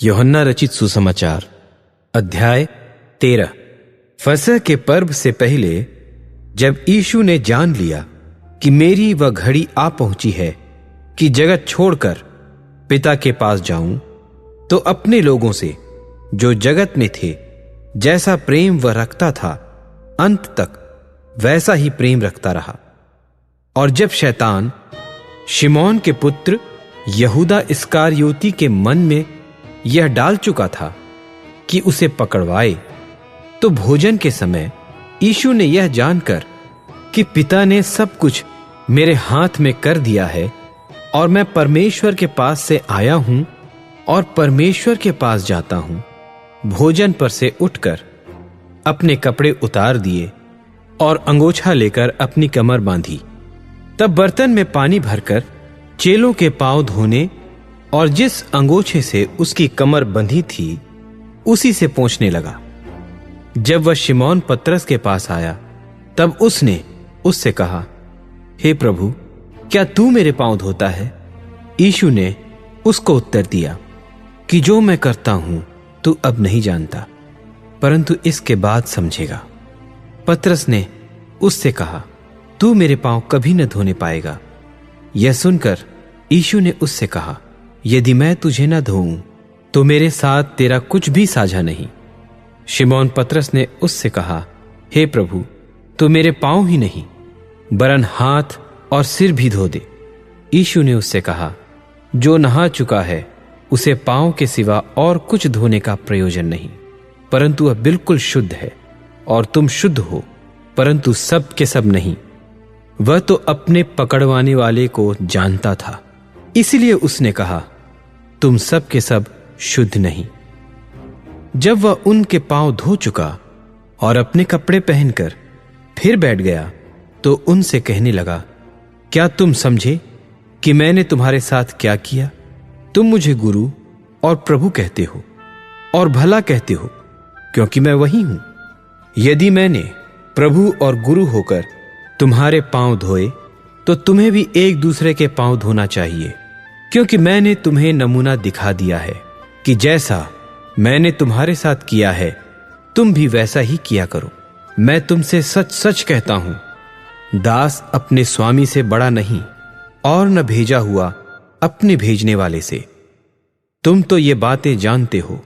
यूहन्ना रचित सुसमाचार अध्याय 13। फसह के पर्व से पहले जब यीशु ने जान लिया कि मेरी वह घड़ी आ पहुंची है कि जगत छोड़कर पिता के पास जाऊं, तो अपने लोगों से जो जगत में थे जैसा प्रेम वह रखता था, अंत तक वैसा ही प्रेम रखता रहा। और जब शैतान शिमोन के पुत्र यहूदा इस्करियोती के मन में यह डाल चुका था कि उसे पकड़वाए, तो भोजन के समय यीशु ने यह जानकर कि पिता ने सब कुछ मेरे हाथ में कर दिया है और मैं परमेश्वर के पास से आया हूं और परमेश्वर के पास जाता हूं, भोजन पर से उठकर अपने कपड़े उतार दिए और अंगोछा लेकर अपनी कमर बांधी। तब बर्तन में पानी भरकर चेलों के पांव धोने और जिस अंगोछे से उसकी कमर बंधी थी उसी से पोंछने लगा। जब वह शिमोन पतरस के पास आया, तब उसने उससे कहा, हे प्रभु, क्या तू मेरे पांव धोता है? यीशु ने उसको उत्तर दिया कि जो मैं करता हूं तू अब नहीं जानता, परंतु इसके बाद समझेगा। पतरस ने उससे कहा, तू मेरे पांव कभी न धोने पाएगा। यह सुनकर यीशु ने उससे कहा, यदि मैं तुझे न धोऊं तो मेरे साथ तेरा कुछ भी साझा नहीं। शिमोन पतरस ने उससे कहा, हे प्रभु, तू मेरे पांव ही नहीं वरन हाथ और सिर भी धो दे। यीशु ने उससे कहा, जो नहा चुका है उसे पांव के सिवा और कुछ धोने का प्रयोजन नहीं, परंतु वह बिल्कुल शुद्ध है। और तुम शुद्ध हो, परंतु सब के सब नहीं। वह तो अपने पकड़वाने वाले को जानता था, इसलिए उसने कहा, तुम सब के सब शुद्ध नहीं। जब वह उनके पांव धो चुका और अपने कपड़े पहनकर फिर बैठ गया, तो उनसे कहने लगा, क्या तुम समझे कि मैंने तुम्हारे साथ क्या किया? तुम मुझे गुरु और प्रभु कहते हो और भला कहते हो, क्योंकि मैं वही हूं। यदि मैंने प्रभु और गुरु होकर तुम्हारे पांव धोए, तो तुम्हें भी एक दूसरे के पांव धोना चाहिए, क्योंकि मैंने तुम्हें नमूना दिखा दिया है कि जैसा मैंने तुम्हारे साथ किया है तुम भी वैसा ही किया करो। मैं तुमसे सच सच कहता हूं, दास अपने स्वामी से बड़ा नहीं और न भेजा हुआ अपने भेजने वाले से। तुम तो ये बातें जानते हो,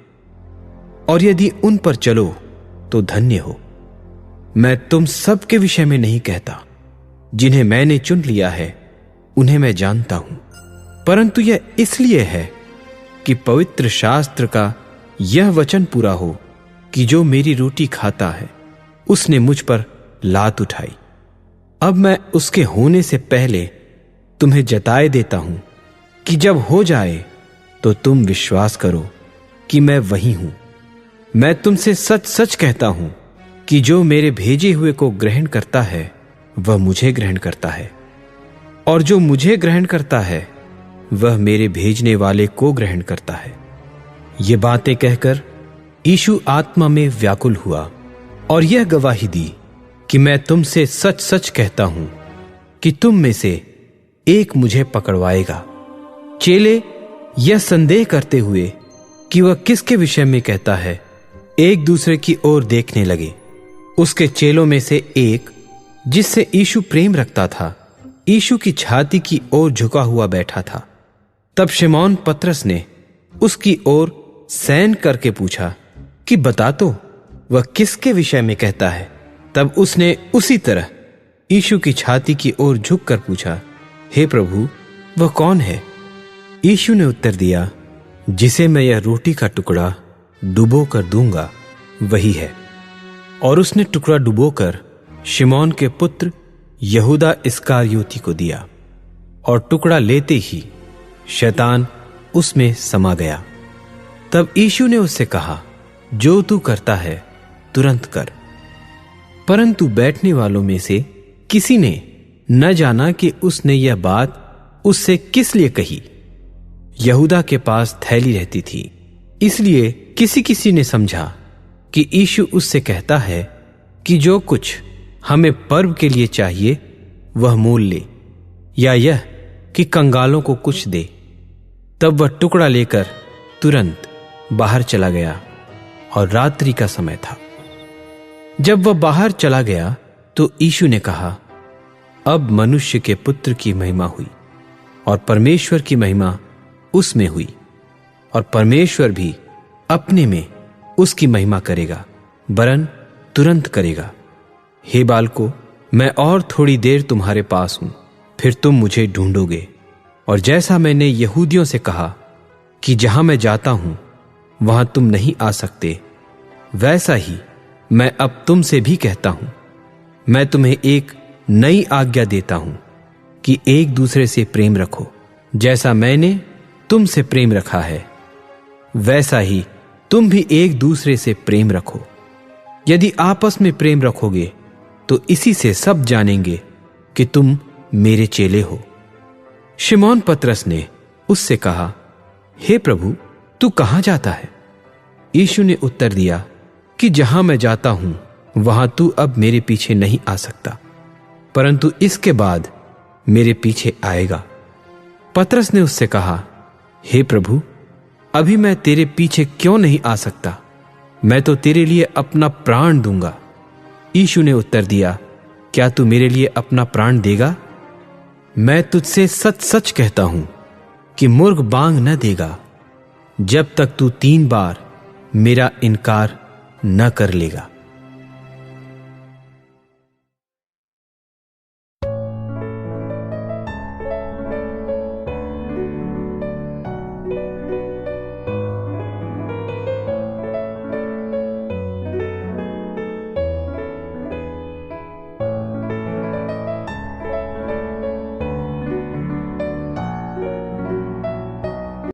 और यदि उन पर चलो तो धन्य हो। मैं तुम सब के विषय में नहीं कहता, जिन्हें मैंने चुन लिया है उन्हें मैं जानता हूं, परंतु यह इसलिए है कि पवित्र शास्त्र का यह वचन पूरा हो कि जो मेरी रोटी खाता है उसने मुझ पर लात उठाई। अब मैं उसके होने से पहले तुम्हें जताए देता हूं कि जब हो जाए तो तुम विश्वास करो कि मैं वही हूं। मैं तुमसे सच सच कहता हूं कि जो मेरे भेजे हुए को ग्रहण करता है वह मुझे ग्रहण करता है, और जो मुझे ग्रहण करता है वह मेरे भेजने वाले को ग्रहण करता है। ये बातें कहकर यीशु आत्मा में व्याकुल हुआ और यह गवाही दी कि मैं तुमसे सच सच कहता हूं कि तुम में से एक मुझे पकड़वाएगा। चेले यह संदेह करते हुए कि वह किसके विषय में कहता है, एक दूसरे की ओर देखने लगे। उसके चेलों में से एक, जिससे यीशु प्रेम रखता था, यीशु की छाती की ओर झुका हुआ बैठा था। तब शिमोन पतरस ने उसकी ओर सैन करके पूछा कि बता तो, वह किसके विषय में कहता है? तब उसने उसी तरह यीशु की छाती की ओर झुककर पूछा, हे प्रभु, वह कौन है? यीशु ने उत्तर दिया, जिसे मैं यह रोटी का टुकड़ा डुबो कर दूंगा वही है। और उसने टुकड़ा डुबोकर शिमोन के पुत्र यहूदा इस्करियोती को दिया, और टुकड़ा लेते ही शैतान उसमें समा गया। तब यीशु ने उससे कहा, जो तू करता है तुरंत कर। परंतु बैठने वालों में से किसी ने न जाना कि उसने यह बात उससे किस लिए कही। यहूदा के पास थैली रहती थी, इसलिए किसी किसी ने समझा कि यीशु उससे कहता है कि जो कुछ हमें पर्व के लिए चाहिए वह मोल ले, या यह कि कंगालों को कुछ दे। तब वह टुकड़ा लेकर तुरंत बाहर चला गया और रात्रि का समय था। जब वह बाहर चला गया तो यीशु ने कहा, अब मनुष्य के पुत्र की महिमा हुई और परमेश्वर की महिमा उसमें हुई, और परमेश्वर भी अपने में उसकी महिमा करेगा, वरन तुरंत करेगा। हे बालकों, मैं और थोड़ी देर तुम्हारे पास हूं, फिर तुम मुझे ढूंढोगे। और जैसा मैंने यहूदियों से कहा कि जहां मैं जाता हूं वहां तुम नहीं आ सकते, वैसा ही मैं अब तुमसे भी कहता हूं। मैं तुम्हें एक नई आज्ञा देता हूं कि एक दूसरे से प्रेम रखो। जैसा मैंने तुमसे प्रेम रखा है, वैसा ही तुम भी एक दूसरे से प्रेम रखो। यदि आपस में प्रेम रखोगे तो इसी से सब जानेंगे कि तुम मेरे चेले हो। शिमोन पतरस ने उससे कहा, हे प्रभु, तू कहां जाता है? यीशु ने उत्तर दिया कि जहां मैं जाता हूं वहां तू अब मेरे पीछे नहीं आ सकता, परंतु इसके बाद मेरे पीछे आएगा। पतरस ने उससे कहा, हे प्रभु, अभी मैं तेरे पीछे क्यों नहीं आ सकता? मैं तो तेरे लिए अपना प्राण दूंगा। यीशु ने उत्तर दिया, क्या तू मेरे लिए अपना प्राण देगा? मैं तुझसे सच सच कहता हूं कि मुर्ग बांग न देगा जब तक तू 3 बार मेरा इनकार न कर लेगा।